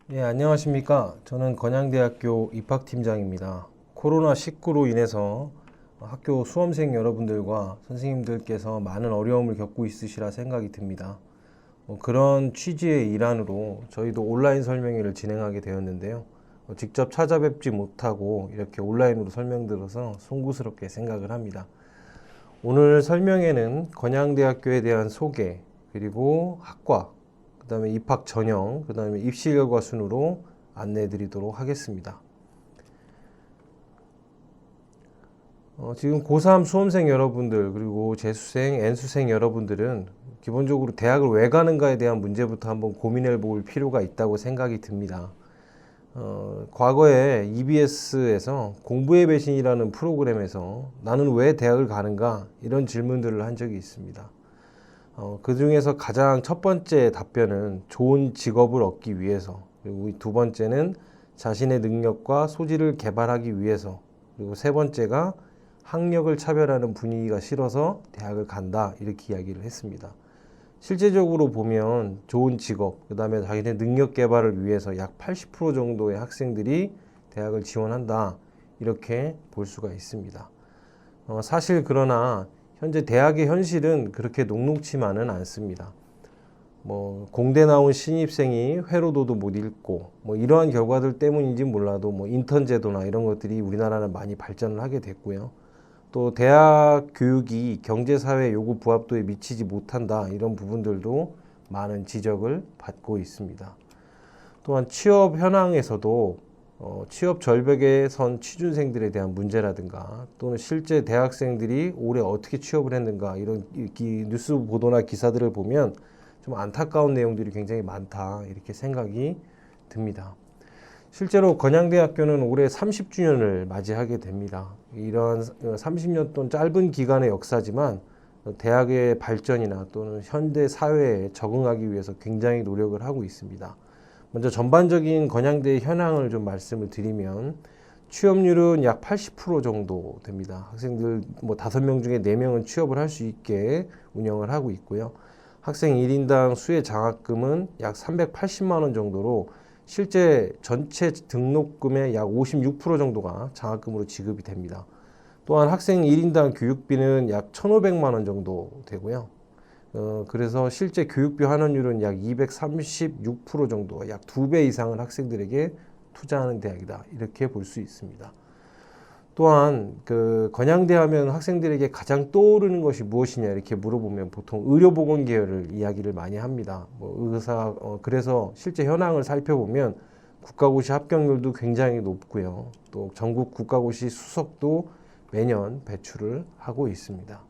예, 안녕하십니까. 저는 건양대학교 입학팀장입니다. 코로나19로 인해서 학교 수험생 여러분들과 선생님들께서 많은 어려움을 겪고 있으시라 생각이 듭니다. 그런 취지의 일환으로 저희도 온라인 설명회를 진행하게 되었는데요. 직접 찾아뵙지 못하고 이렇게 온라인으로 설명드려서 송구스럽게 생각을 합니다. 오늘 설명회는 건양대학교에 대한 소개, 그리고 학과, 그 다음에 입학 전형, 그 다음에 입시 결과 순으로 안내해 드리도록 하겠습니다. 지금 고3 수험생 여러분들, 그리고 재수생, N수생 여러분들은 기본적으로 대학을 왜 가는가에 대한 문제부터 한번 고민해 볼 필요가 있다고 생각이 듭니다. 과거에 EBS에서 공부의 배신이라는 프로그램에서 나는 왜 대학을 가는가? 이런 질문들을 한 적이 있습니다. 그 중에서 가장 첫 번째 답변은 좋은 직업을 얻기 위해서, 그리고 두 번째는 자신의 능력과 소질을 개발하기 위해서, 그리고 세 번째가 학력을 차별하는 분위기가 싫어서 대학을 간다, 이렇게 이야기를 했습니다. 실제적으로 보면 좋은 직업, 그 다음에 자기의 능력 개발을 위해서 약 80% 정도의 학생들이 대학을 지원한다, 이렇게 볼 수가 있습니다. 사실 그러나 현재 대학의 현실은 그렇게 녹록치만은 않습니다. 공대 나온 신입생이 회로도도 못 읽고 이러한 결과들 때문인지 몰라도 인턴 제도나 이런 것들이 우리나라는 많이 발전을 하게 됐고요. 또 대학 교육이 경제사회 요구 부합도에 미치지 못한다, 이런 부분들도 많은 지적을 받고 있습니다. 또한 취업 현황에서도 취업 절벽에 선 취준생들에 대한 문제라든가, 또는 실제 대학생들이 올해 어떻게 취업을 했는가, 이런 뉴스 보도나 기사들을 보면 좀 안타까운 내용들이 굉장히 많다, 이렇게 생각이 듭니다. 실제로 건양대학교는 올해 30주년을 맞이하게 됩니다. 이러한 30년 동안 짧은 기간의 역사지만 대학의 발전이나 또는 현대 사회에 적응하기 위해서 굉장히 노력을 하고 있습니다. 먼저 전반적인 건양대의 현황을 좀 말씀을 드리면, 취업률은 약 80% 정도 됩니다. 학생들 5명 중에 4명은 취업을 할 수 있게 운영을 하고 있고요. 학생 1인당 수혜 장학금은 약 380만 원 정도로 실제 전체 등록금의 약 56% 정도가 장학금으로 지급이 됩니다. 또한 학생 1인당 교육비는 약 1,500만 원 정도 되고요. 그래서 실제 교육비 환원율은 약 236% 정도, 약 2배 이상을 학생들에게 투자하는 대학이다, 이렇게 볼 수 있습니다. 또한 건양대 하면 학생들에게 가장 떠오르는 것이 무엇이냐, 이렇게 물어보면 보통 의료보건 계열을 이야기를 많이 합니다. 그래서 실제 현황을 살펴보면 국가고시 합격률도 굉장히 높고요. 또 전국 국가고시 수석도 매년 배출을 하고 있습니다.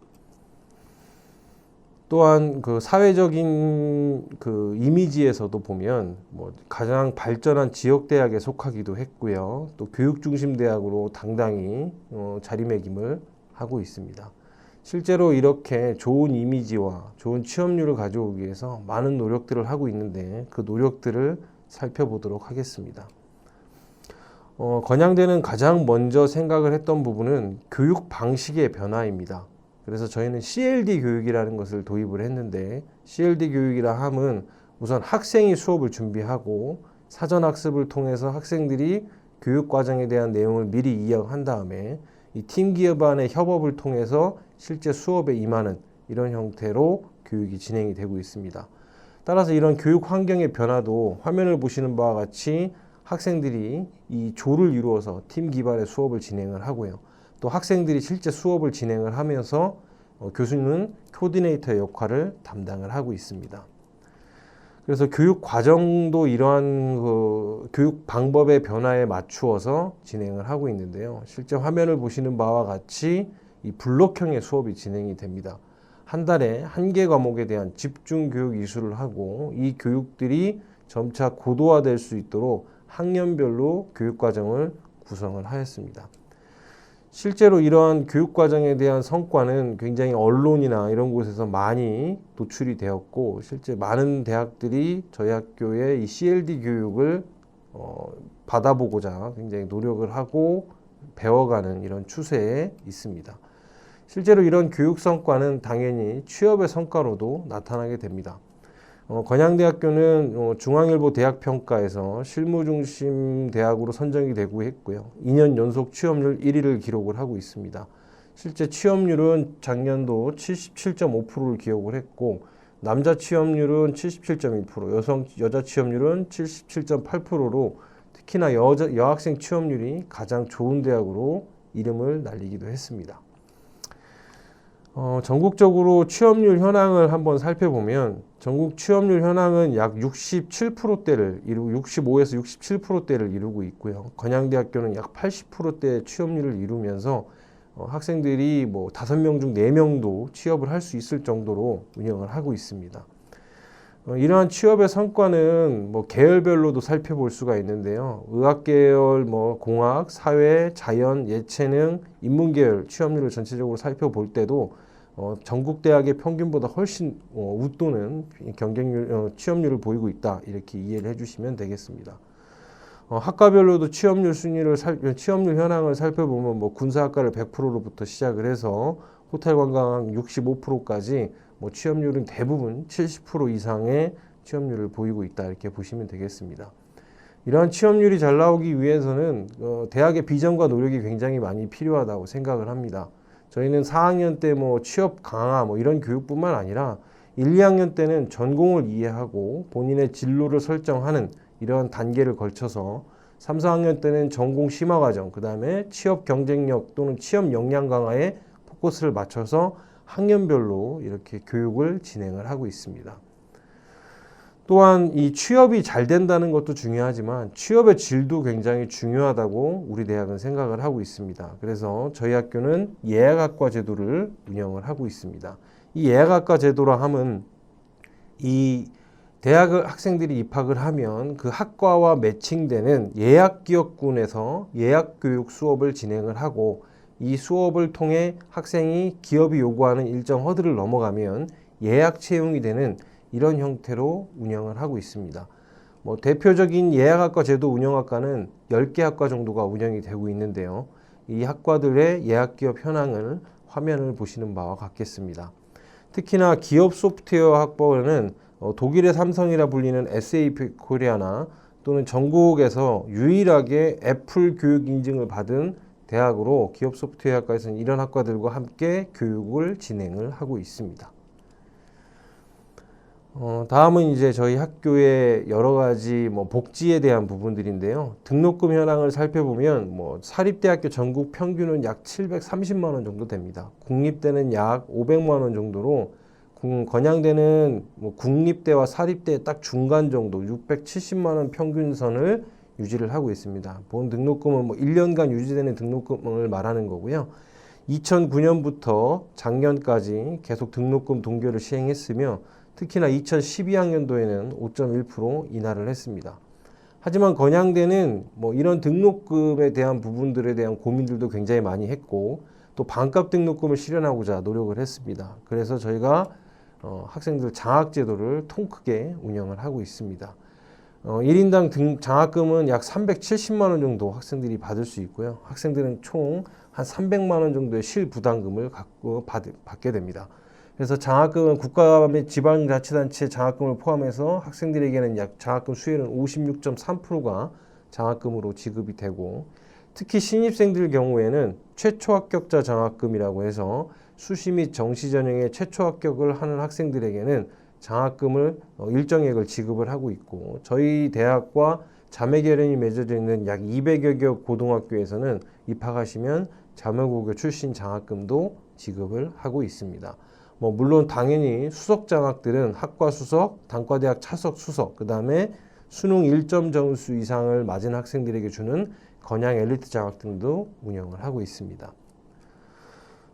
또한 사회적인 이미지에서도 보면 가장 발전한 지역 대학에 속하기도 했고요. 또 교육 중심 대학으로 당당히 자리매김을 하고 있습니다. 실제로 이렇게 좋은 이미지와 좋은 취업률을 가져오기 위해서 많은 노력들을 하고 있는데, 그 노력들을 살펴보도록 하겠습니다. 건양대는 가장 먼저 생각을 했던 부분은 교육 방식의 변화입니다. 그래서 저희는 CLD 교육이라는 것을 도입을 했는데, CLD 교육이라 함은 우선 학생이 수업을 준비하고 사전학습을 통해서 학생들이 교육과정에 대한 내용을 미리 이해한 다음에 이 팀 기반의 협업을 통해서 실제 수업에 임하는 이런 형태로 교육이 진행이 되고 있습니다. 따라서 이런 교육 환경의 변화도 화면을 보시는 바와 같이 학생들이 이 조를 이루어서 팀 기반의 수업을 진행을 하고요. 또 학생들이 실제 수업을 진행을 하면서 교수는 코디네이터의 역할을 담당을 하고 있습니다. 그래서 교육 과정도 이러한 교육 방법의 변화에 맞추어서 진행을 하고 있는데요. 실제 화면을 보시는 바와 같이 이 블록형의 수업이 진행이 됩니다. 한 달에 한 개 과목에 대한 집중 교육 이수를 하고, 이 교육들이 점차 고도화될 수 있도록 학년별로 교육 과정을 구성을 하였습니다. 실제로 이러한 교육과정에 대한 성과는 굉장히 언론이나 이런 곳에서 많이 노출이 되었고, 실제 많은 대학들이 저희 학교의 이 CLD 교육을 받아보고자 굉장히 노력을 하고 배워가는 이런 추세에 있습니다. 실제로 이런 교육 성과는 당연히 취업의 성과로도 나타나게 됩니다. 건양대학교는 중앙일보 대학평가에서 실무 중심 대학으로 선정이 되고 했고요. 2년 연속 취업률 1위를 기록을 하고 있습니다. 실제 취업률은 작년도 77.5%를 기록을 했고, 남자 취업률은 77.1%, 여자 취업률은 77.8%로 특히나 여학생 취업률이 가장 좋은 대학으로 이름을 날리기도 했습니다. 전국적으로 취업률 현황을 한번 살펴보면 전국 취업률 현황은 약 67%대를 이루고 65에서 67%대를 이루고 있고요. 건양대학교는 약 80%대 취업률을 이루면서 학생들이 뭐 5명 중 4명도 취업을 할 수 있을 정도로 운영을 하고 있습니다. 이러한 취업의 성과는 뭐 계열별로도 살펴볼 수가 있는데요. 의학계열, 뭐 공학, 사회, 자연, 예체능, 인문계열 취업률을 전체적으로 살펴볼 때도 전국 대학의 평균보다 훨씬 웃도는 경쟁률, 취업률을 보이고 있다, 이렇게 이해를 해주시면 되겠습니다. 학과별로도 취업률 취업률 현황을 살펴보면 뭐 군사학과를 100%로부터 시작을 해서 호텔 관광 65%까지 뭐 취업률은 대부분 70% 이상의 취업률을 보이고 있다, 이렇게 보시면 되겠습니다. 이러한 취업률이 잘 나오기 위해서는 대학의 비전과 노력이 굉장히 많이 필요하다고 생각을 합니다. 저희는 4학년 때 뭐 취업 강화 뭐 이런 교육뿐만 아니라 1, 2학년 때는 전공을 이해하고 본인의 진로를 설정하는 이런 단계를 걸쳐서 3, 4학년 때는 전공 심화 과정, 그 다음에 취업 경쟁력 또는 취업 역량 강화에 포커스를 맞춰서 학년별로 이렇게 교육을 진행을 하고 있습니다. 또한 이 취업이 잘 된다는 것도 중요하지만 취업의 질도 굉장히 중요하다고 우리 대학은 생각을 하고 있습니다. 그래서 저희 학교는 예약학과 제도를 운영을 하고 있습니다. 이 예약학과 제도라 함은 이 대학을 학생들이 입학을 하면 그 학과와 매칭되는 예약기업군에서 예약교육 수업을 진행을 하고, 이 수업을 통해 학생이 기업이 요구하는 일정 허들을 넘어가면 예약 채용이 되는 이런 형태로 운영을 하고 있습니다. 뭐 대표적인 예약학과 제도 운영학과는 10개 학과 정도가 운영이 되고 있는데요. 이 학과들의 예약기업 현황을 화면을 보시는 바와 같겠습니다. 특히나 기업 소프트웨어 학부는 독일의 삼성이라 불리는 SAP 코리아나 또는 전국에서 유일하게 애플 교육 인증을 받은 대학으로 기업 소프트웨어 학과에서는 이런 학과들과 함께 교육을 진행을 하고 있습니다. 다음은 이제 저희 학교의 여러 가지 뭐 복지에 대한 부분들인데요. 등록금 현황을 살펴보면 뭐 사립대학교 전국 평균은 약 730만 원 정도 됩니다. 국립대는 약 500만 원 정도로 건양대는 뭐 국립대와 사립대 딱 중간 정도 670만 원 평균선을 유지를 하고 있습니다. 본 등록금은 뭐 1년간 유지되는 등록금을 말하는 거고요. 2009년부터 작년까지 계속 등록금 동결을 시행했으며 특히나 2012학년도에는 5.1% 인하를 했습니다. 하지만 건양대는 뭐 이런 등록금에 대한 부분들에 대한 고민들도 굉장히 많이 했고 또 반값 등록금을 실현하고자 노력을 했습니다. 그래서 저희가 학생들 장학제도를 통 크게 운영을 하고 있습니다. 1인당 장학금은 약 370만 원 정도 학생들이 받을 수 있고요. 학생들은 총 한 300만 원 정도의 실부담금을 받게 됩니다. 그래서 장학금은 국가 및 지방자치단체 장학금을 포함해서 학생들에게는 약 장학금 수혜는 56.3%가 장학금으로 지급이 되고, 특히 신입생들 경우에는 최초 합격자 장학금이라고 해서 수시 및 정시 전형에 최초 합격을 하는 학생들에게는 장학금을 일정액을 지급을 하고 있고, 저희 대학과 자매 결연이 맺어져 있는 약 200여 개 고등학교에서는 입학하시면 자매고교 출신 장학금도 지급을 하고 있습니다. 뭐 물론 당연히 수석 장학들은 학과 수석, 단과대학 차석 수석, 그 다음에 수능 1점 점수 이상을 맞은 학생들에게 주는 건양 엘리트 장학 등도 운영을 하고 있습니다.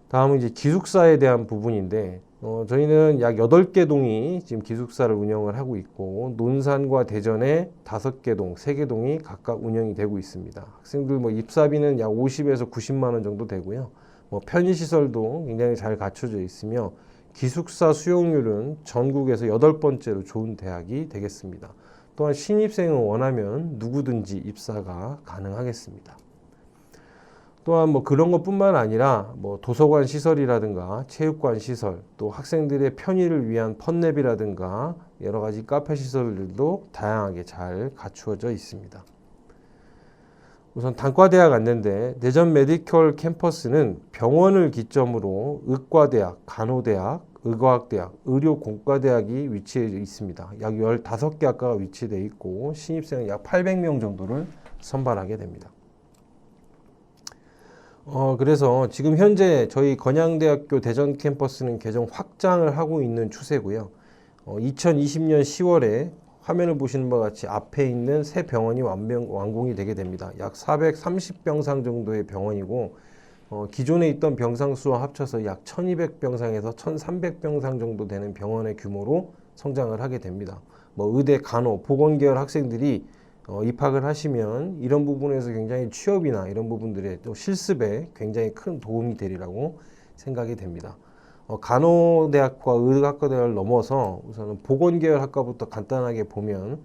다음은 이제 기숙사에 대한 부분인데, 저희는 약 8개 동이 지금 기숙사를 운영을 하고 있고, 논산과 대전에 5개 동, 3개 동이 각각 운영이 되고 있습니다. 학생들 뭐 입사비는 약 50에서 90만 원 정도 되고요. 뭐 편의시설도 굉장히 잘 갖춰져 있으며, 기숙사 수용률은 전국에서 8번째로 좋은 대학이 되겠습니다. 또한 신입생을 원하면 누구든지 입사가 가능하겠습니다. 또한 뭐 그런 것뿐만 아니라 뭐 도서관 시설이라든가 체육관 시설, 또 학생들의 편의를 위한 펀랩이라든가 여러 가지 카페 시설들도 다양하게 잘 갖추어져 있습니다. 우선 단과대학 안내인데, 대전 메디컬 캠퍼스는 병원을 기점으로 의과대학, 간호대학, 의과학대학, 의료공과대학이 위치해 있습니다. 약 15개 학과가 위치되어 있고 신입생은 약 800명 정도를 선발하게 됩니다. 그래서 지금 현재 저희 건양대학교 대전 캠퍼스는 개정 확장을 하고 있는 추세고요. 2020년 10월에 화면을 보시는 바와 같이 앞에 있는 새 병원이 완공이 되게 됩니다. 약 430병상 정도의 병원이고, 기존에 있던 병상 수와 합쳐서 약 1200병상에서 1300병상 정도 되는 병원의 규모로 성장을 하게 됩니다. 뭐 의대, 간호, 보건계열 학생들이 입학을 하시면 이런 부분에서 굉장히 취업이나 이런 부분들의 또 실습에 굉장히 큰 도움이 되리라고 생각이 됩니다. 간호대학과 의학과대학을 넘어서 우선은 보건계열 학과부터 간단하게 보면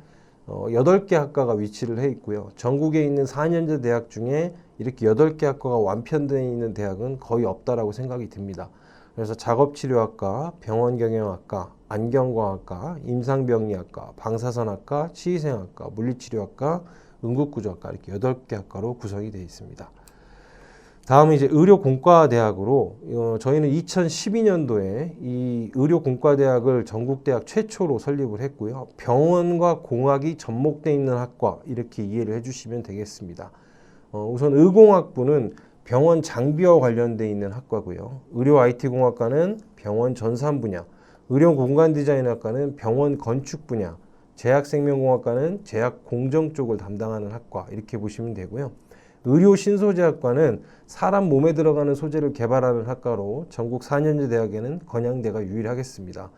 8개 학과가 위치를 해 있고요. 전국에 있는 4년제 대학 중에 이렇게 8개 학과가 완편되어 있는 대학은 거의 없다라고 생각이 듭니다. 그래서 작업치료학과, 병원경영학과, 안경과학과, 임상병리학과, 방사선학과, 치의생학과, 물리치료학과, 응급구조학과 이렇게 8개 학과로 구성이 되어 있습니다. 다음은 이제 의료공과대학으로 저희는 2012년도에 이 의료공과대학을 전국대학 최초로 설립을 했고요. 병원과 공학이 접목되어 있는 학과 이렇게 이해를 해주시면 되겠습니다. 우선 의공학부는 병원 장비와 관련되어 있는 학과고요. 의료 IT공학과는 병원 전산 분야, 의료공간디자인학과는 병원 건축 분야, 제약생명공학과는 제약 공정 쪽을 담당하는 학과 이렇게 보시면 되고요. 의료신소재학과는 사람 몸에 들어가는 소재를 개발하는 학과로 전국 4년제 대학에는 건양대가 유일하겠습니다.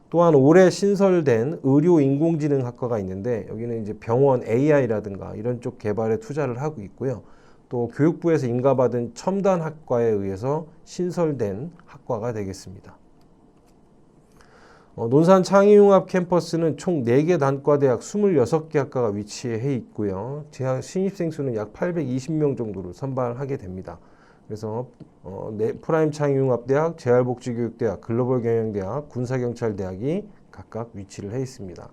또한 올해 신설된 의료인공지능학과가 있는데 여기는 이제 병원 AI라든가 이런 쪽 개발에 투자를 하고 있고요. 또 교육부에서 인가받은 첨단학과에 의해서 신설된 학과가 되겠습니다. 논산 창의융합 캠퍼스는 총 4개 단과대학 26개 학과가 위치해 있고요. 신입생 수는 약 820명 정도를 선발하게 됩니다. 그래서 프라임 창의융합대학, 재활복지교육대학, 글로벌경영대학, 군사경찰대학이 각각 위치를 해 있습니다.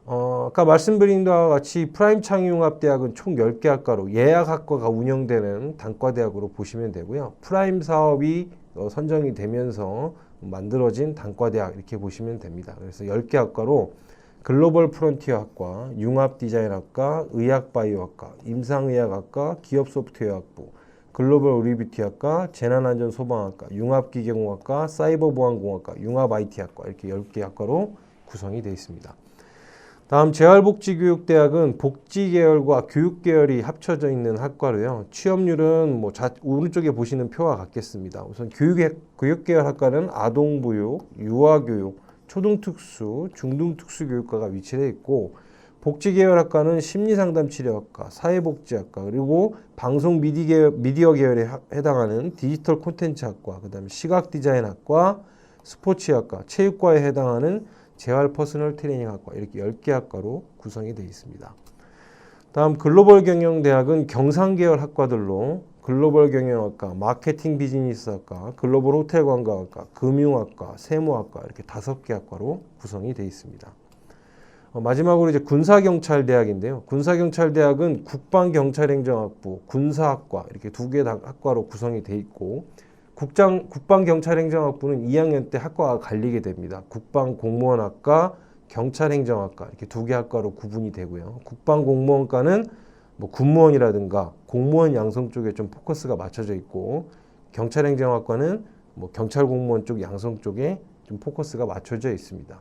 아까 말씀드린 바와 같이 프라임 창의융합대학은 총 10개 학과로 예약학과가 운영되는 단과대학으로 보시면 되고요. 프라임 사업이 선정이 되면서 만들어진 단과대학 이렇게 보시면 됩니다. 그래서 10개 학과로 글로벌 프론티어 학과, 융합디자인학과, 의학바이오학과, 임상의학학과, 기업소프트웨어학부, 글로벌 의료뷰티학과, 재난안전소방학과, 융합기계공학과, 사이버보안공학과, 융합IT학과 이렇게 10개 학과로 구성이 되어 있습니다. 다음 재활복지교육대학은 복지계열과 교육계열이 합쳐져 있는 학과로요. 취업률은 뭐 오른쪽에 보시는 표와 같겠습니다. 우선 교육계열 학과는 아동보육, 유아교육, 초등특수, 중등특수교육과가 위치해 있고, 복지계열 학과는 심리상담치료학과, 사회복지학과, 그리고 방송 미디어 계열에 해당하는 디지털 콘텐츠학과, 그 다음에 시각디자인학과, 스포츠학과, 체육과에 해당하는 재활 퍼스널 트레이닝학과 이렇게 10개 학과로 구성이 되어 있습니다. 다음 글로벌 경영대학은 경상계열 학과들로 글로벌 경영학과, 마케팅 비즈니스학과, 글로벌 호텔 관광학과, 금융학과, 세무학과 이렇게 5개 학과로 구성이 되어 있습니다. 마지막으로 이제 군사경찰대학인데요. 군사경찰대학은 국방경찰행정학부, 군사학과 이렇게 2개 학과로 구성이 되어 있고, 국방경찰행정학부는 2학년 때 학과가 갈리게 됩니다. 국방공무원학과, 경찰행정학과 이렇게 2개 학과로 구분이 되고요. 국방공무원과는 뭐 군무원이라든가 공무원 양성 쪽에 좀 포커스가 맞춰져 있고, 경찰행정학과는 뭐 경찰 공무원 쪽 양성 쪽에 좀 포커스가 맞춰져 있습니다.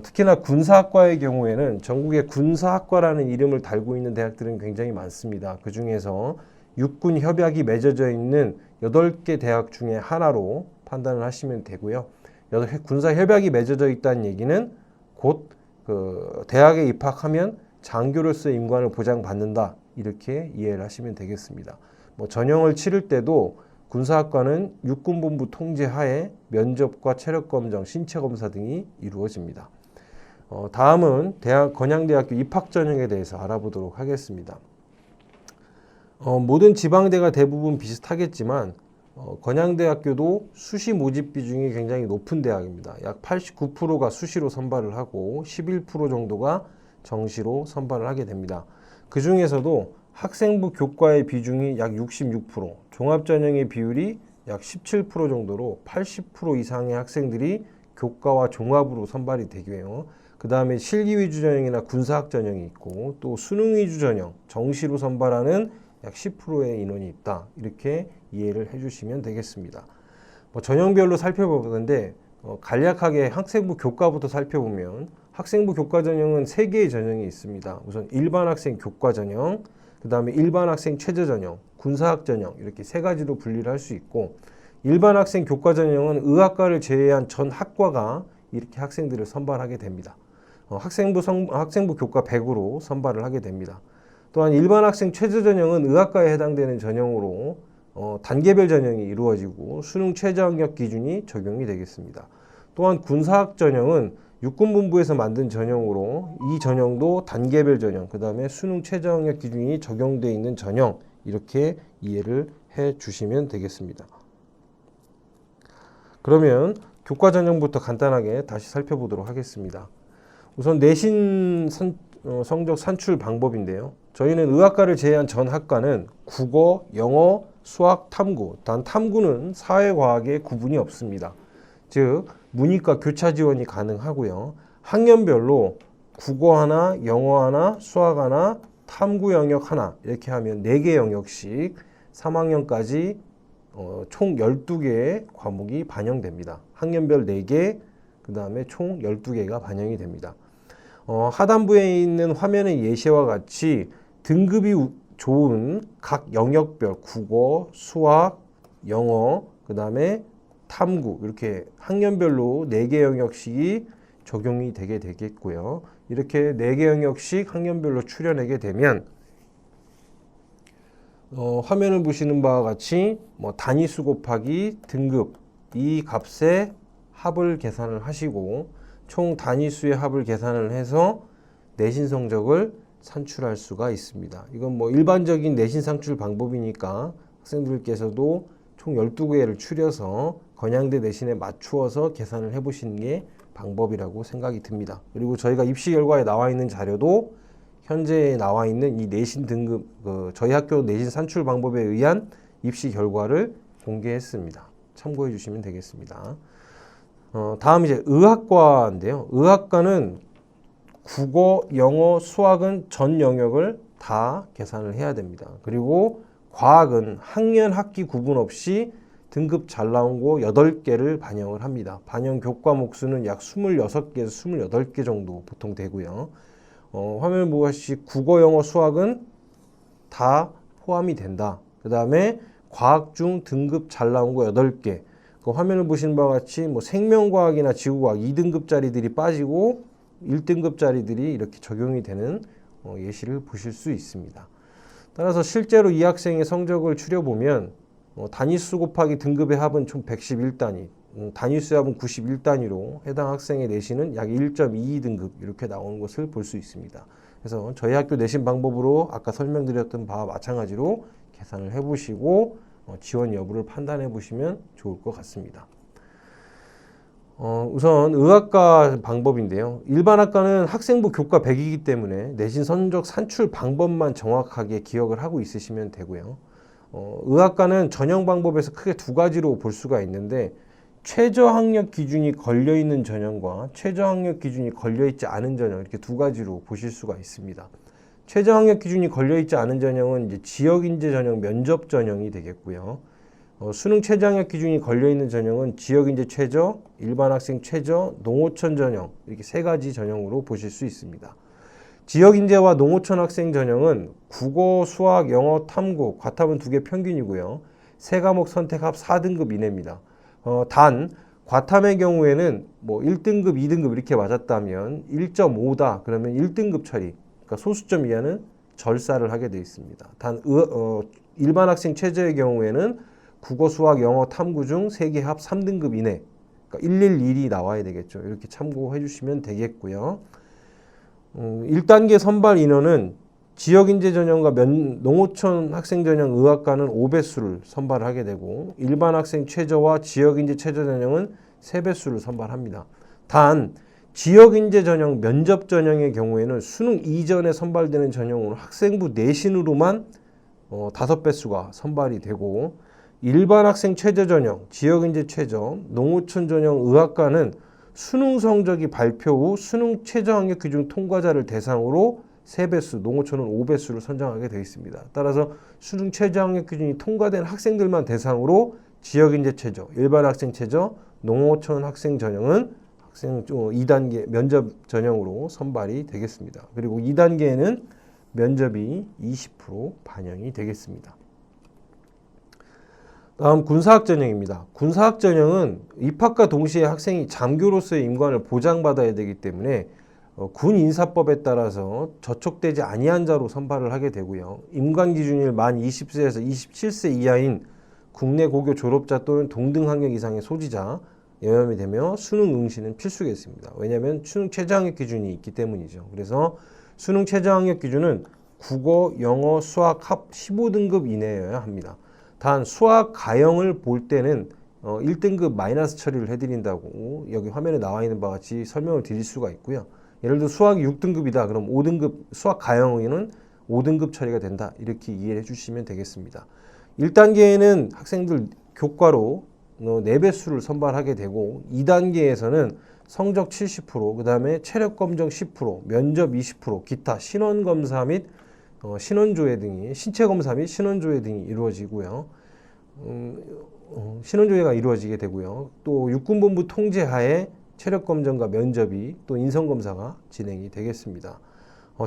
특히나 군사학과의 경우에는 전국에 군사학과라는 이름을 달고 있는 대학들은 굉장히 많습니다. 그 중에서 육군 협약이 맺어져 있는 8개 대학 중에 하나로 판단을 하시면 되고요. 군사 협약이 맺어져 있다는 얘기는 곧 그 대학에 입학하면 장교로서의 임관을 보장받는다 이렇게 이해를 하시면 되겠습니다. 뭐 전형을 치를 때도 군사학과는 육군본부 통제하에 면접과 체력검정, 신체검사 등이 이루어집니다. 다음은 건양대학교 입학 전형에 대해서 알아보도록 하겠습니다. 모든 지방대가 대부분 비슷하겠지만 건양대학교도 수시 모집 비중이 굉장히 높은 대학입니다. 약 89%가 수시로 선발을 하고 11% 정도가 정시로 선발을 하게 됩니다. 그 중에서도 학생부 교과의 비중이 약 66%, 종합전형의 비율이 약 17% 정도로 80% 이상의 학생들이 교과와 종합으로 선발이 되고요. 그 다음에 실기 위주 전형이나 군사학 전형이 있고 또 수능 위주 전형, 정시로 선발하는 약 10%의 인원이 있다. 이렇게 이해를 해주시면 되겠습니다. 전형별로 살펴보는데 간략하게 학생부 교과부터 살펴보면 학생부 교과 전형은 3개의 전형이 있습니다. 우선 일반 학생 교과 전형, 그 다음에 일반 학생 최저 전형, 군사학 전형 이렇게 3가지로 분리를 할 수 있고 일반 학생 교과 전형은 의학과를 제외한 전 학과가 이렇게 학생들을 선발하게 됩니다. 학생부 교과 100으로 선발을 하게 됩니다. 또한 일반 학생 최저 전형은 의학과에 해당되는 전형으로 단계별 전형이 이루어지고 수능 최저 학력 기준이 적용이 되겠습니다. 또한 군사학 전형은 육군본부에서 만든 전형으로 이 전형도 단계별 전형, 그 다음에 수능 최저 학력 기준이 적용되어 있는 전형 이렇게 이해를 해 주시면 되겠습니다. 그러면 교과 전형부터 간단하게 다시 살펴보도록 하겠습니다. 우선 내신 성적 산출 방법인데요. 저희는 의학과를 제외한 전 학과는 국어, 영어, 수학, 탐구, 단 탐구는 사회과학에 구분이 없습니다. 즉 문이과 교차 지원이 가능하고요. 학년별로 국어 하나, 영어 하나, 수학 하나, 탐구 영역 하나 이렇게 하면 4개 영역씩 3학년까지 총 12개의 과목이 반영됩니다. 학년별 4개, 그 다음에 총 12개가 반영이 됩니다. 하단부에 있는 화면의 예시와 같이 등급이 좋은 각 영역별 국어, 수학, 영어, 그 다음에 탐구 이렇게 학년별로 4개 영역씩이 적용이 되게 되겠고요. 이렇게 4개 영역씩 학년별로 추려내게 되면 화면을 보시는 바와 같이 단위수 곱하기 등급 이 값의 합을 계산을 하시고 총 단위수의 합을 계산을 해서 내신 성적을 산출할 수가 있습니다. 이건 일반적인 내신 산출 방법이니까 학생들께서도 총 12개를 추려서 건양대 내신에 맞추어서 계산을 해보시는 게 방법이라고 생각이 듭니다. 그리고 저희가 입시 결과에 나와 있는 자료도 현재 나와 있는 이 내신 등급, 저희 학교 내신 산출 방법에 의한 입시 결과를 공개했습니다. 참고해 주시면 되겠습니다. 다음 이제 의학과인데요. 의학과는 국어, 영어, 수학은 전 영역을 다 계산을 해야 됩니다. 그리고 과학은 학년, 학기 구분 없이 등급 잘 나온 거 8개를 반영을 합니다. 반영 교과목 수는 약 26개에서 28개 정도 보통 되고요. 화면을 보시기 국어, 영어, 수학은 다 포함이 된다. 그 다음에 과학 중 등급 잘 나온 거 8개. 그 화면을 보시는 바와 같이 생명과학이나 지구과학 2등급짜리들이 빠지고 1등급짜리들이 이렇게 적용이 되는 예시를 보실 수 있습니다. 따라서 실제로 이 학생의 성적을 추려보면 단위수 곱하기 등급의 합은 총 111단위, 단위수의 합은 91단위로 해당 학생의 내신은 약 1.22등급 이렇게 나오는 것을 볼 수 있습니다. 그래서 저희 학교 내신 방법으로 아까 설명드렸던 바와 마찬가지로 계산을 해보시고 지원 여부를 판단해 보시면 좋을 것 같습니다. 우선 의학과 방법인데요. 일반 학과는 학생부 교과 100이기 때문에 내신 성적 산출 방법만 정확하게 기억을 하고 있으시면 되고요. 의학과는 전형 방법에서 크게 2가지로 볼 수가 있는데 최저 학력 기준이 걸려있는 전형과 최저 학력 기준이 걸려있지 않은 전형 이렇게 2가지로 보실 수가 있습니다. 최저 학력 기준이 걸려있지 않은 전형은 이제 지역인재 전형, 면접 전형이 되겠고요. 수능 최저 학력 기준이 걸려있는 전형은 지역인재 최저, 일반 학생 최저, 농어촌 전형 이렇게 3가지 전형으로 보실 수 있습니다. 지역인재와 농어촌 학생 전형은 국어, 수학, 영어, 탐구, 과탐은 2개 평균이고요. 3과목 선택 합 4등급 이내입니다. 단 과탐의 경우에는 1등급, 2등급 이렇게 맞았다면 1.5다 그러면 1등급 처리, 그러니까 소수점 이하는 절사를 하게 되어 있습니다. 단 일반 학생 최저의 경우에는 국어, 수학, 영어, 탐구 중 3개 합 3등급 이내, 그러니까 111이 나와야 되겠죠. 이렇게 참고해 주시면 되겠고요. 1단계 선발 인원은 지역인재 전형과 농어촌 학생 전형 의학과는 5배수를 선발을 하게 되고 일반 학생 최저와 지역인재 최저 전형은 3배수를 선발합니다. 단 지역인재 전형, 면접 전형의 경우에는 수능 이전에 선발되는 전형으로 학생부 내신으로만 5배수가 선발이 되고 일반 학생 최저 전형, 지역인재 최저, 농어촌 전형 의학과는 수능 성적이 발표 후 수능 최저학력 기준 통과자를 대상으로 3배수, 농어촌은 5배수를 선정하게 되어 있습니다. 따라서 수능 최저학력 기준이 통과된 학생들만 대상으로 지역인재 최저, 일반 학생 최저, 농어촌 학생 전형은 학생 2단계 면접 전형으로 선발이 되겠습니다. 그리고 2단계에는 면접이 20% 반영이 되겠습니다. 다음 군사학 전형입니다. 군사학 전형은 입학과 동시에 학생이 장교로서의 임관을 보장받아야 되기 때문에 군 인사법에 따라서 저촉되지 아니한 자로 선발을 하게 되고요. 임관 기준일 만 20세에서 27세 이하인 국내 고교 졸업자 또는 동등 학력 이상의 소지자 여염이 되며 수능 응시는 필수겠습니다. 왜냐하면 수능 최저학력 기준이 있기 때문이죠. 그래서 수능 최저학력 기준은 국어, 영어, 수학 합 15등급 이내여야 합니다. 단 수학 가형을 볼 때는 1등급 마이너스 처리를 해드린다고 여기 화면에 나와 있는 바와 같이 설명을 드릴 수가 있고요. 예를 들어 수학이 6등급이다. 그럼 5등급 수학 가형에는 5등급 처리가 된다. 이렇게 이해해 주시면 되겠습니다. 1단계에는 학생들 교과로 4배수를 선발하게 되고 2단계에서는 성적 70%, 그 다음에 체력검정 10%, 면접 20%, 기타 신원검사 및 신원조회 등이 신체검사 및 신원조회 등이 이루어지고요. 신원조회가 이루어지게 되고요. 또 육군본부 통제하에 체력검정과 면접이 또 인성검사가 진행이 되겠습니다.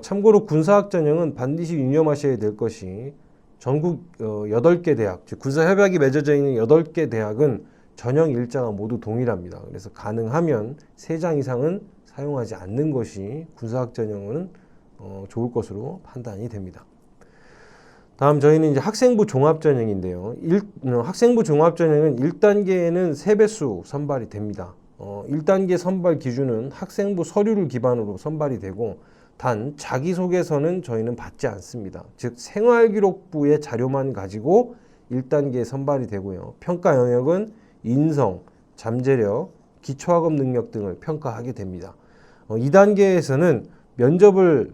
참고로 군사학 전형은 반드시 유념하셔야 될 것이 전국 8개 대학, 즉 군사협약이 맺어져 있는 8개 대학은 전형 일자가 모두 동일합니다. 그래서 가능하면 3장 이상은 사용하지 않는 것이 군사학 전형은 좋을 것으로 판단이 됩니다. 다음 저희는 이제 학생부 종합전형인데요. 학생부 종합전형은 1단계에는 3배수 선발이 됩니다. 1단계 선발 기준은 학생부 서류를 기반으로 선발이 되고 단 자기소개서는 저희는 받지 않습니다. 즉 생활기록부의 자료만 가지고 1단계에 선발이 되고요. 평가 영역은 인성, 잠재력, 기초학업 능력 등을 평가하게 됩니다. 2단계에서는 면접을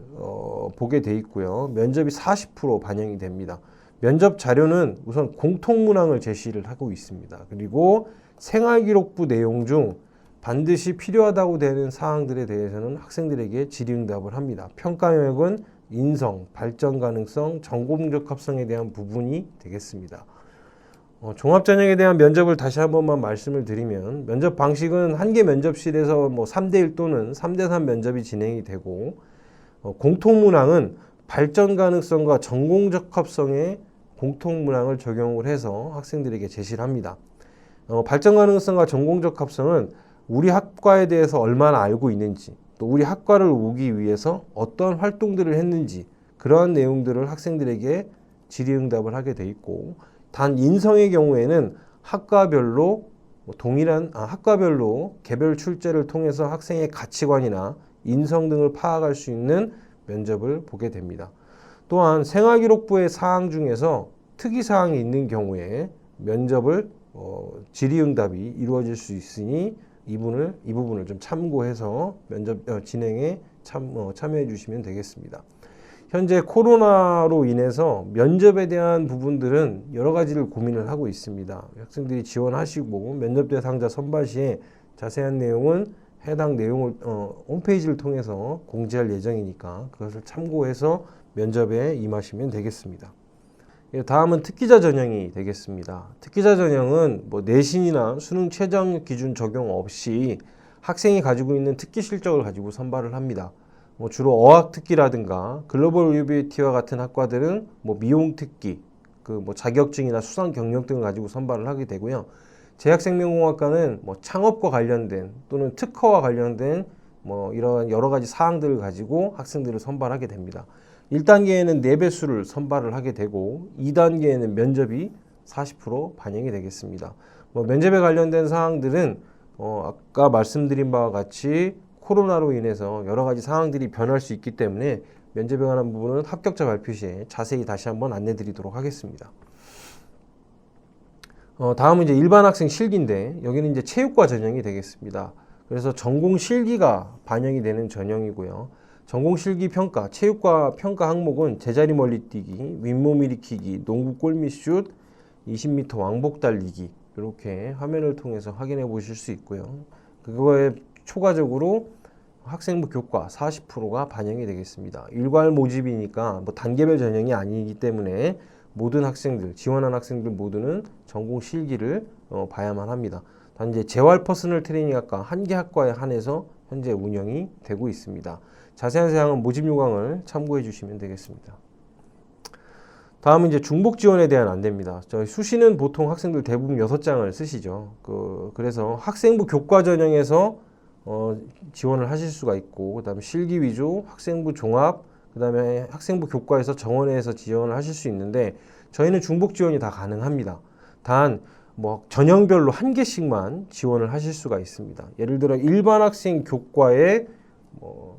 보게 돼 있고요. 면접이 40% 반영이 됩니다. 면접 자료는 우선 공통문항을 제시를 하고 있습니다. 그리고 생활기록부 내용 중 반드시 필요하다고 되는 사항들에 대해서는 학생들에게 질의응답을 합니다. 평가 영역은 인성, 발전 가능성, 전공적 합성에 대한 부분이 되겠습니다. 종합전형에 대한 면접을 다시 한 번만 말씀을 드리면 면접 방식은 한 개 면접실에서 3대1 또는 3대3 면접이 진행이 되고 공통문항은 발전 가능성과 전공적 합성에 공통문항을 적용을 해서 학생들에게 제시를 합니다. 발전 가능성과 전공적 합성은 우리 학과에 대해서 얼마나 알고 있는지 또 우리 학과를 오기 위해서 어떤 활동들을 했는지 그러한 내용들을 학생들에게 질의응답을 하게 돼 있고 단 인성의 경우에는 학과별로 학과별로 개별 출제를 통해서 학생의 가치관이나 인성 등을 파악할 수 있는 면접을 보게 됩니다. 또한 생활기록부의 사항 중에서 특이사항이 있는 경우에 면접을 질의응답이 이루어질 수 있으니 이 부분을 좀 참고해서 면접 진행에 참여해 주시면 되겠습니다. 현재 코로나로 인해서 면접에 대한 부분들은 여러 가지를 고민을 하고 있습니다. 학생들이 지원하시고 면접 대상자 선발 시에 자세한 내용은 해당 내용을 홈페이지를 통해서 공지할 예정이니까 그것을 참고해서 면접에 임하시면 되겠습니다. 다음은 특기자 전형이 되겠습니다. 특기자 전형은 내신이나 수능 최저학력 기준 적용 없이 학생이 가지고 있는 특기 실적을 가지고 선발을 합니다. 주로 어학 특기라든가 글로벌 유비티와 같은 학과들은 미용 특기, 자격증이나 수상 경력 등을 가지고 선발을 하게 되고요. 제약생명공학과는 창업과 관련된 또는 특허와 관련된 이런 여러 가지 사항들을 가지고 학생들을 선발하게 됩니다. 1단계에는 4배수를 선발을 하게 되고 2단계에는 면접이 40% 반영이 되겠습니다. 면접에 관련된 사항들은 아까 말씀드린 바와 같이 코로나로 인해서 여러 가지 상황들이 변할 수 있기 때문에 면접에 관한 부분은 합격자 발표 시에 자세히 다시 한번 안내 드리도록 하겠습니다. 다음은 이제 일반 학생 실기인데 여기는 이제 체육과 전형이 되겠습니다. 그래서 전공 실기가 반영이 되는 전형이고요. 전공 실기 평가, 체육과 평가 항목은 제자리 멀리 뛰기, 윗몸 일으키기, 농구 골밑슛, 20m 왕복 달리기 이렇게 화면을 통해서 확인해 보실 수 있고요. 그거에 초과적으로 학생부 교과 40%가 반영이 되겠습니다. 일괄 모집이니까 뭐 단계별 전형이 아니기 때문에 모든 학생들, 지원한 학생들 모두는 전공 실기를 봐야만 합니다. 단 이제 재활 퍼스널 트레이닝학과 한 개 학과에 한해서 현재 운영이 되고 있습니다. 자세한 사항은 모집 요강을 참고해 주시면 되겠습니다. 다음은 이제 중복 지원에 대한 안내입니다. 저희 수시는 보통 학생들 대부분 6장을 쓰시죠. 그래서 학생부 교과 전형에서 지원을 하실 수가 있고, 그 다음에 실기 위주, 학생부 종합, 그 다음에 학생부 교과에서 정원회에서 지원을 하실 수 있는데 저희는 중복 지원이 다 가능합니다. 단 뭐 전형별로 한 개씩만 지원을 하실 수가 있습니다. 예를 들어 일반 학생 교과에 뭐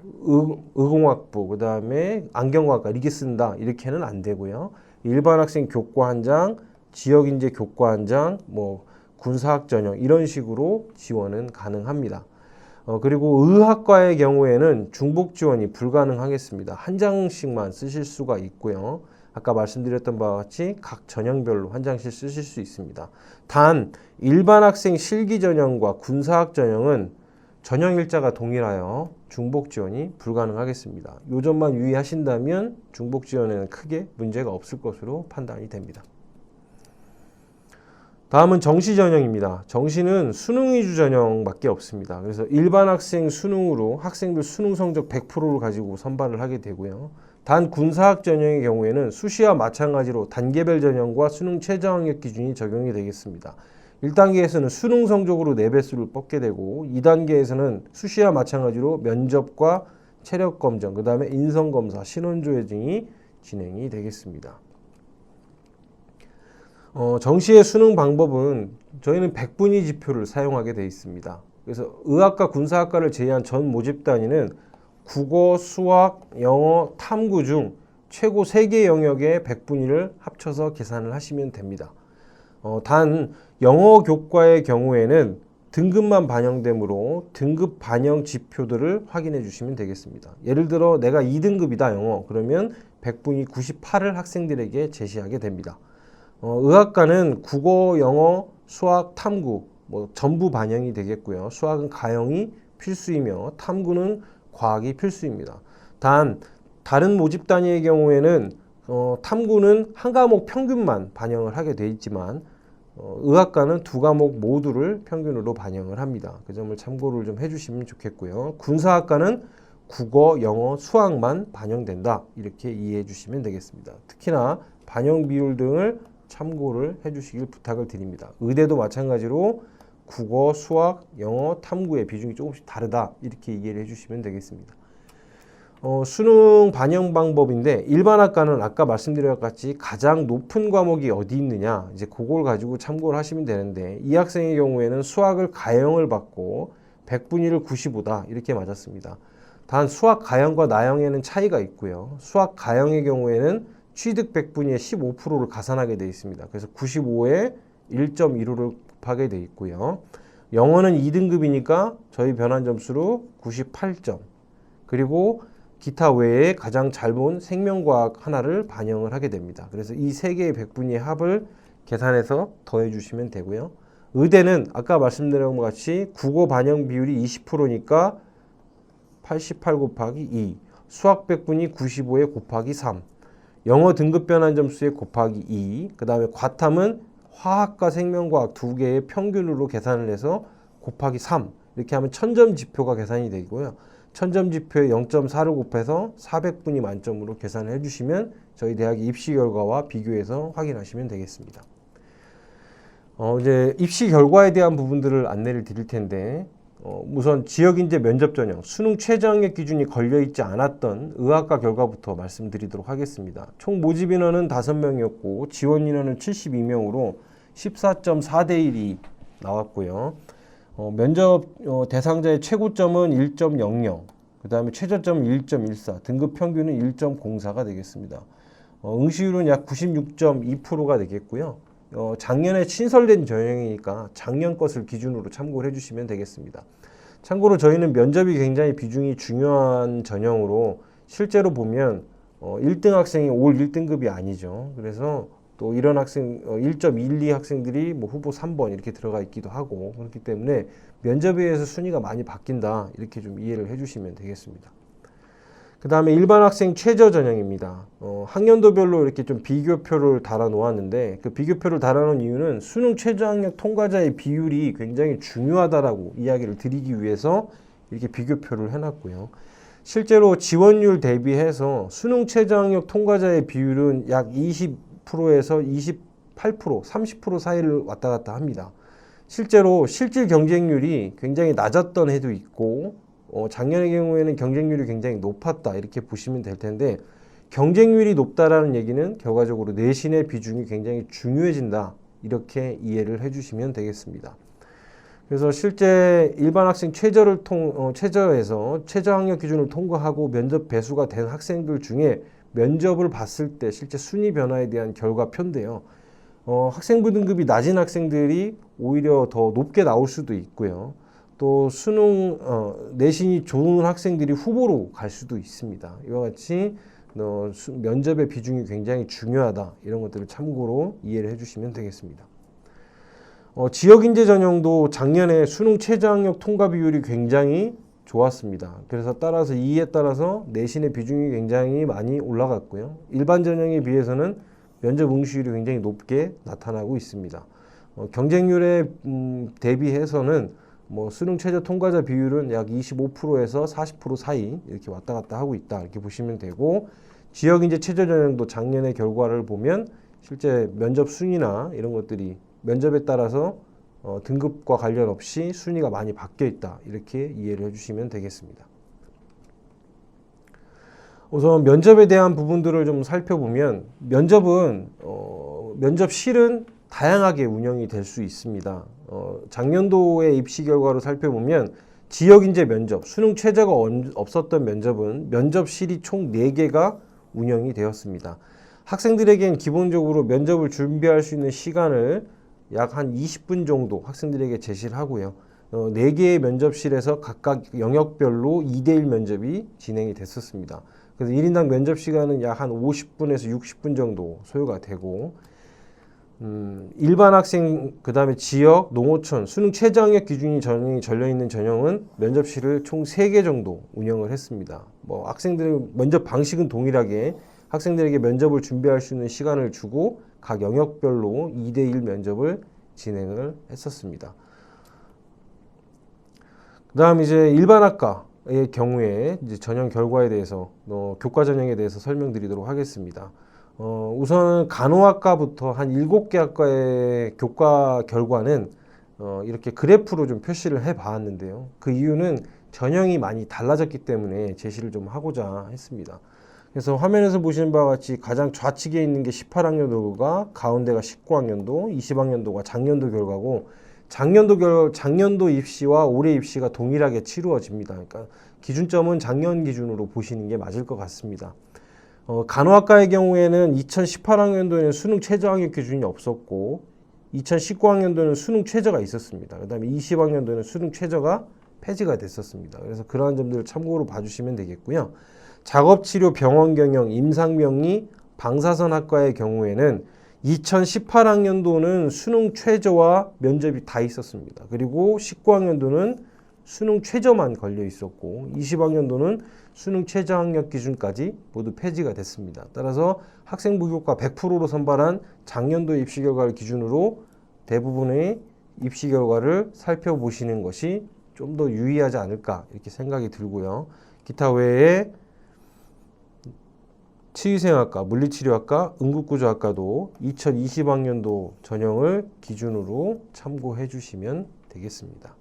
의공학부, 그 다음에 안경과학과 이렇게 쓴다 이렇게는 안 되고요. 일반 학생 교과 한 장, 지역인재 교과 한 장, 뭐 군사학 전형 이런 식으로 지원은 가능합니다. 그리고 의학과의 경우에는 중복 지원이 불가능하겠습니다. 한 장씩만 쓰실 수가 있고요. 아까 말씀드렸던 바와 같이 각 전형별로 한 장씩 쓰실 수 있습니다. 단 일반 학생 실기 전형과 군사학 전형은 전형 일자가 동일하여 중복 지원이 불가능하겠습니다. 이 점만 유의하신다면 중복 지원에는 크게 문제가 없을 것으로 판단이 됩니다. 다음은 정시 전형입니다. 정시는 수능 위주 전형밖에 없습니다. 그래서 일반 학생 수능으로 학생들 수능 성적 100%를 가지고 선발을 하게 되고요. 단 군사학 전형의 경우에는 수시와 마찬가지로 단계별 전형과 수능 최저학력 기준이 적용이 되겠습니다. 1단계에서는 수능 성적으로 4배수를 뽑게 되고 2단계에서는 수시와 마찬가지로 면접과 체력 검정, 그 다음에 인성검사, 신원조회 등이 진행이 되겠습니다. 정시의 수능 방법은 저희는 100분위 지표를 사용하게 되어 있습니다. 그래서 의학과 군사학과를 제외한 전 모집 단위는 국어, 수학, 영어, 탐구 중 최고 3개 영역의 100분위를 합쳐서 계산을 하시면 됩니다. 단 영어 교과의 경우에는 등급만 반영되므로 등급 반영 지표들을 확인해 주시면 되겠습니다. 예를 들어 내가 2등급이다 영어 그러면 100분위 98을 학생들에게 제시하게 됩니다. 의학과는 국어, 영어, 수학, 탐구 뭐 전부 반영이 되겠고요. 수학은 가형이 필수이며 탐구는 과학이 필수입니다. 단 다른 모집 단위의 경우에는 탐구는 한 과목 평균만 반영을 하게 돼 있지만 의학과는 2과목 모두를 평균으로 반영을 합니다. 그 점을 참고를 좀 해주시면 좋겠고요. 군사학과는 국어, 영어, 수학만 반영된다 이렇게 이해해 주시면 되겠습니다. 특히나 반영 비율 등을 참고를 해주시길 부탁을 드립니다. 의대도 마찬가지로 국어, 수학, 영어, 탐구의 비중이 조금씩 다르다 이렇게 이해를 해주시면 되겠습니다. 수능 반영 방법인데 일반 학과는 아까 말씀드린 것 같이 가장 높은 과목이 어디 있느냐 이제 그걸 가지고 참고를 하시면 되는데 이 학생의 경우에는 수학을 가형을 받고 100분위를 95다 이렇게 맞았습니다. 단 수학 가형과 나형에는 차이가 있고요. 수학 가형의 경우에는 취득 100분위의 15%를 가산하게 되어 있습니다. 그래서 95에 1.15를 곱하게 되어 있고요. 영어는 2등급이니까 저희 변환 점수로 98점 그리고 기타 외에 가장 잘 본 생명과학 하나를 반영을 하게 됩니다. 그래서 이 세 개의 100분위의 합을 계산해서 더해 주시면 되고요. 의대는 아까 말씀드린 것 같이 국어 반영 비율이 20%니까 88 곱하기 2, 수학 100분위 95에 곱하기 3, 영어 등급 변환 점수에 곱하기 2, 그 다음에 과탐은 화학과 생명과학 두 개의 평균으로 계산을 해서 곱하기 3 이렇게 하면 1000점 지표가 계산이 되고요. 1000점 지표에 0.4를 곱해서 400분위 만점으로 계산을 해주시면 저희 대학의 입시 결과와 비교해서 확인하시면 되겠습니다. 이제 입시 결과에 대한 부분들을 안내를 드릴 텐데 우선 지역인재 면접 전형 수능 최저학력 기준이 걸려있지 않았던 의학과 결과부터 말씀드리도록 하겠습니다. 총 모집 인원은 5명이었고 지원 인원은 72명으로 14.4대 1이 나왔고요. 면접 대상자의 최고점은 1.00, 그 다음에 최저점은 1.14, 등급 평균은 1.04가 되겠습니다. 응시율은 약 96.2%가 되겠고요. 작년에 신설된 전형이니까 작년 것을 기준으로 참고를 해주시면 되겠습니다. 참고로 저희는 면접이 굉장히 비중이 중요한 전형으로 실제로 보면 1등 학생이 올 1등급이 아니죠. 그래서 또 이런 학생 1.12 학생들이 뭐 후보 3번 이렇게 들어가 있기도 하고 그렇기 때문에 면접에 의해서 순위가 많이 바뀐다 이렇게 좀 이해를 해주시면 되겠습니다. 그 다음에 일반 학생 최저 전형입니다. 학년도별로 이렇게 좀 비교표를 달아 놓았는데 그 비교표를 달아 놓은 이유는 수능 최저학력 통과자의 비율이 굉장히 중요하다라고 이야기를 드리기 위해서 이렇게 비교표를 해놨고요. 실제로 지원율 대비해서 수능 최저학력 통과자의 비율은 약 20%에서 28%, 30% 사이를 왔다 갔다 합니다. 실제로 실질 경쟁률이 굉장히 낮았던 해도 있고 작년의 경우에는 경쟁률이 굉장히 높았다 이렇게 보시면 될 텐데 경쟁률이 높다라는 얘기는 결과적으로 내신의 비중이 굉장히 중요해진다 이렇게 이해를 해주시면 되겠습니다. 그래서 실제 일반 학생 최저에서 최저학력 기준을 통과하고 면접 배수가 된 학생들 중에 면접을 봤을 때 실제 순위 변화에 대한 결과표인데요. 학생부 등급이 낮은 학생들이 오히려 더 높게 나올 수도 있고요. 또 수능 내신이 좋은 학생들이 후보로 갈 수도 있습니다. 이와 같이 면접의 비중이 굉장히 중요하다 이런 것들을 참고로 이해를 해주시면 되겠습니다. 지역인재 전형도 작년에 수능 최저학력 통과 비율이 굉장히 좋았습니다. 그래서 따라서 이에 따라서 내신의 비중이 굉장히 많이 올라갔고요. 일반 전형에 비해서는 면접 응시율이 굉장히 높게 나타나고 있습니다. 경쟁률에 대비해서는 수능 최저 통과자 비율은 약 25%에서 40% 사이 이렇게 왔다 갔다 하고 있다 이렇게 보시면 되고 지역인재 최저 전형도 작년의 결과를 보면 실제 면접 순위나 이런 것들이 면접에 따라서 등급과 관련 없이 순위가 많이 바뀌어 있다 이렇게 이해를 해주시면 되겠습니다. 우선 면접에 대한 부분들을 좀 살펴보면 면접은 면접실은 다양하게 운영이 될 수 있습니다. 작년도의 입시 결과로 살펴보면 지역인재 면접, 수능 최저가 없었던 면접은 면접실이 총 4개가 운영이 되었습니다. 학생들에겐 기본적으로 면접을 준비할 수 있는 시간을 약 한 20분 정도 학생들에게 제시를 하고요. 4개의 면접실에서 각각 영역별로 2대1 면접이 진행이 됐었습니다. 그래서 1인당 면접 시간은 약 한 50분에서 60분 정도 소요가 되고 일반 학생, 그 다음에 지역, 농어촌, 수능 최저학력 기준이 전려있는 전형은 면접실을 총 3개 정도 운영을 했습니다. 학생들의 면접 방식은 동일하게 학생들에게 면접을 준비할 수 있는 시간을 주고 각 영역별로 2대1 면접을 진행을 했었습니다. 그 다음 이제 일반 학과의 경우에 이제 전형 결과에 대해서 교과 전형에 대해서 설명드리도록 하겠습니다. 우선 간호학과부터 한 7개 학과의 교과 결과는 이렇게 그래프로 좀 표시를 해 봤는데요. 그 이유는 전형이 많이 달라졌기 때문에 제시를 좀 하고자 했습니다. 그래서 화면에서 보시는 바와 같이 가장 좌측에 있는 게 18학년도가, 가운데가 19학년도, 20학년도가 작년도 결과고 작년도 입시와 올해 입시가 동일하게 치루어집니다. 그러니까 기준점은 작년 기준으로 보시는 게 맞을 것 같습니다. 간호학과의 경우에는 2018학년도에는 수능 최저학력 기준이 없었고 2019학년도에는 수능 최저가 있었습니다. 그 다음에 20학년도에는 수능 최저가 폐지가 됐었습니다. 그래서 그러한 점들을 참고로 봐주시면 되겠고요. 작업치료, 병원경영, 임상병리, 방사선학과의 경우에는 2018학년도는 수능 최저와 면접이 다 있었습니다. 그리고 19학년도는 수능 최저만 걸려 있었고 20학년도는 수능 최저학력 기준까지 모두 폐지가 됐습니다. 따라서 학생부교과 100%로 선발한 작년도 입시 결과를 기준으로 대부분의 입시 결과를 살펴보시는 것이 좀 더 유의하지 않을까 이렇게 생각이 들고요. 기타 외에 치의생학과, 물리치료학과, 응급구조학과도 2020학년도 전형을 기준으로 참고해 주시면 되겠습니다.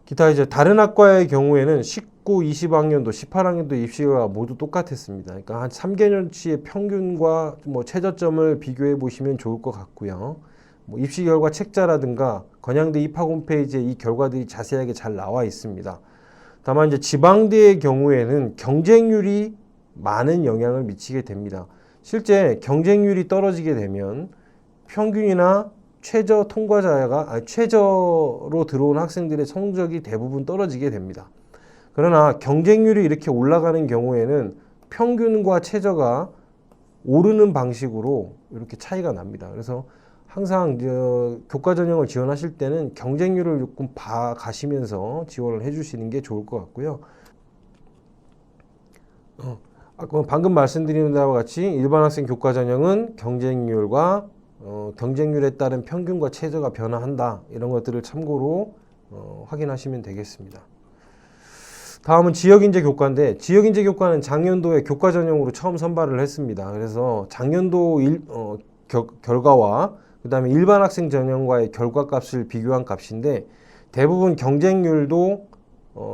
기타 이제 다른 학과의 경우에는 19, 20학년도, 18학년도 입시가 모두 똑같았습니다. 그러니까 한 3개년치의 평균과 최저점을 비교해 보시면 좋을 것 같고요. 입시 결과 책자라든가 건양대 입학 홈페이지에 이 결과들이 자세하게 잘 나와 있습니다. 다만 이제 지방대의 경우에는 경쟁률이 많은 영향을 미치게 됩니다. 실제 경쟁률이 떨어지게 되면 평균이나 최저 통과자가 최저로 들어온 학생들의 성적이 대부분 떨어지게 됩니다. 그러나 경쟁률이 이렇게 올라가는 경우에는 평균과 최저가 오르는 방식으로 이렇게 차이가 납니다. 그래서 항상 교과 전형을 지원하실 때는 경쟁률을 조금 봐가시면서 지원을 해주시는 게 좋을 것 같고요. 방금 말씀드린 바와 같이 일반 학생 교과 전형은 경쟁률과 경쟁률에 따른 평균과 최저가 변화한다. 이런 것들을 참고로 확인하시면 되겠습니다. 다음은 지역인재 교과인데, 지역인재 교과는 작년도에 교과 전형으로 처음 선발을 했습니다. 그래서 작년도 결과와 그 다음에 일반 학생 전형과의 결과값을 비교한 값인데, 대부분 경쟁률도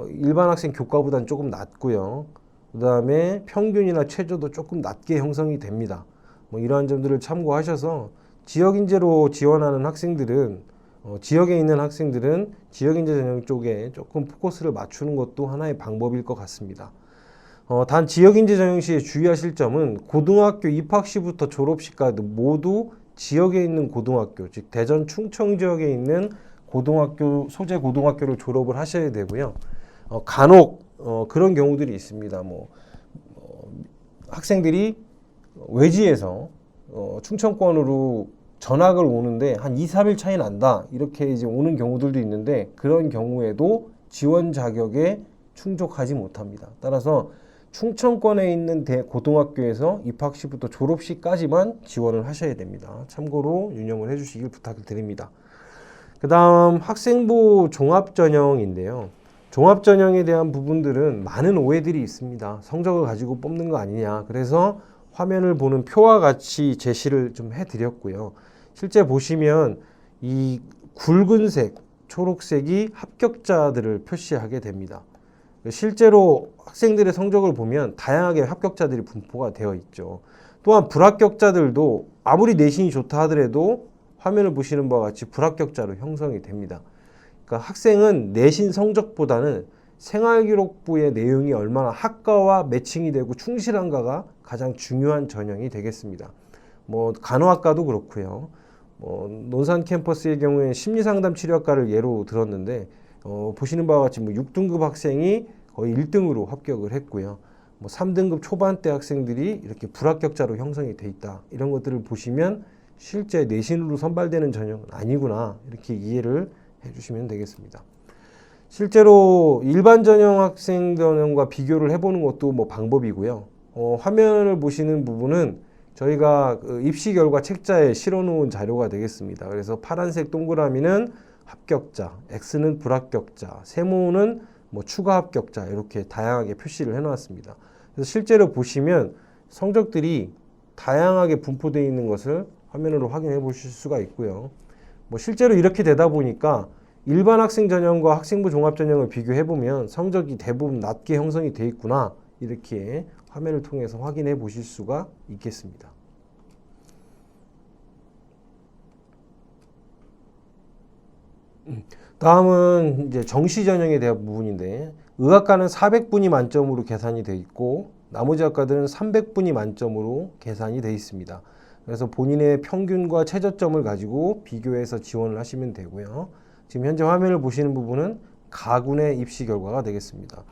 일반 학생 교과보다는 조금 낮고요. 그 다음에 평균이나 최저도 조금 낮게 형성이 됩니다. 이러한 점들을 참고하셔서 지역인재로 지원하는 학생들은 지역에 있는 학생들은 지역인재 전형 쪽에 조금 포커스를 맞추는 것도 하나의 방법일 것 같습니다. 단 지역인재 전형 시에 주의하실 점은 고등학교 입학시부터 졸업시까지 모두 지역에 있는 고등학교, 즉 대전 충청 지역에 있는 고등학교, 소재 고등학교를 졸업을 하셔야 되고요. 간혹 그런 경우들이 있습니다. 학생들이 외지에서 충청권으로 전학을 오는데 한 2, 3일 차이 난다. 이렇게 이제 오는 경우들도 있는데, 그런 경우에도 지원 자격에 충족하지 못합니다. 따라서 충청권에 있는 고등학교에서 입학시부터 졸업시까지만 지원을 하셔야 됩니다. 참고로 유념을 해주시길 부탁을 드립니다. 그 다음 학생부 종합전형인데요. 종합전형에 대한 부분들은 많은 오해들이 있습니다. 성적을 가지고 뽑는 거 아니냐. 그래서 화면을 보는 표와 같이 제시를 좀 해드렸고요. 실제 보시면 이 굵은색, 초록색이 합격자들을 표시하게 됩니다. 실제로 학생들의 성적을 보면 다양하게 합격자들이 분포가 되어 있죠. 또한 불합격자들도 아무리 내신이 좋다 하더라도 화면을 보시는 바와 같이 불합격자로 형성이 됩니다. 그러니까 학생은 내신 성적보다는 생활기록부의 내용이 얼마나 학과와 매칭이 되고 충실한가가 가장 중요한 전형이 되겠습니다. 간호학과도 그렇고요. 논산 캠퍼스의 경우에 심리상담 치료학과를 예로 들었는데, 보시는 바와 같이 6등급 학생이 거의 1등으로 합격을 했고요. 3등급 초반대 학생들이 이렇게 불합격자로 형성이 돼 있다. 이런 것들을 보시면 실제 내신으로 선발되는 전형은 아니구나. 이렇게 이해를 해주시면 되겠습니다. 실제로 일반 전형 학생 전형과 비교를 해보는 것도 방법이고요. 화면을 보시는 부분은 저희가 입시 결과 책자에 실어 놓은 자료가 되겠습니다. 그래서 파란색 동그라미는 합격자, X는 불합격자, 세모는 추가 합격자, 이렇게 다양하게 표시를 해 놨습니다. 그래서 실제로 보시면 성적들이 다양하게 분포되어 있는 것을 화면으로 확인해 보실 수가 있고요. 실제로 이렇게 되다 보니까 일반 학생 전형과 학생부 종합 전형을 비교해 보면 성적이 대부분 낮게 형성이 되어 있구나, 이렇게 화면을 통해서 확인해 보실 수가 있겠습니다. 다음은 이제 정시 전형에 대한 부분인데, 의학과는 400분이 만점으로 계산이 되어 있고 나머지 학과들은 300분이 만점으로 계산이 되어 있습니다. 그래서 본인의 평균과 최저점을 가지고 비교해서 지원을 하시면 되고요. 지금 현재 화면을 보시는 부분은 가군의 입시 결과가 되겠습니다.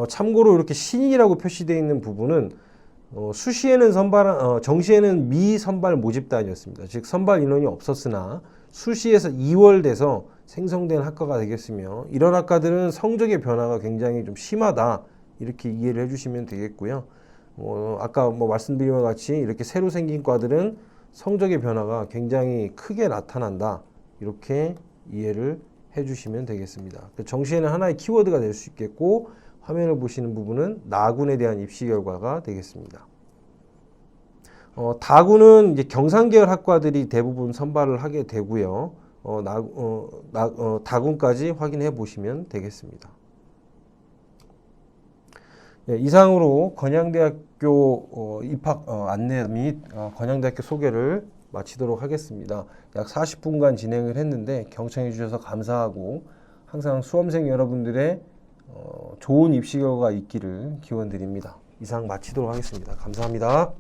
참고로 이렇게 신이라고 표시되어 있는 부분은 수시에는 정시에는 미선발 모집단이었습니다. 즉 선발 인원이 없었으나 수시에서 2월 돼서 생성된 학과가 되겠으며, 이런 학과들은 성적의 변화가 굉장히 좀 심하다, 이렇게 이해를 해주시면 되겠고요. 아까 말씀드린 것 같이 이렇게 새로 생긴 과들은 성적의 변화가 굉장히 크게 나타난다, 이렇게 이해를 해주시면 되겠습니다. 정시에는 하나의 키워드가 될 수 있겠고, 화면을 보시는 부분은 나군에 대한 입시 결과가 되겠습니다. 다군은 이제 경상계열 학과들이 대부분 선발을 하게 되고요. 다군까지 확인해 보시면 되겠습니다. 이상으로 건양대학교 입학 안내 및 건양대학교 소개를 마치도록 하겠습니다. 약 40분간 진행을 했는데 경청해 주셔서 감사하고, 항상 수험생 여러분들의 좋은 입시 결과 있기를 기원드립니다. 이상 마치도록 하겠습니다. 감사합니다.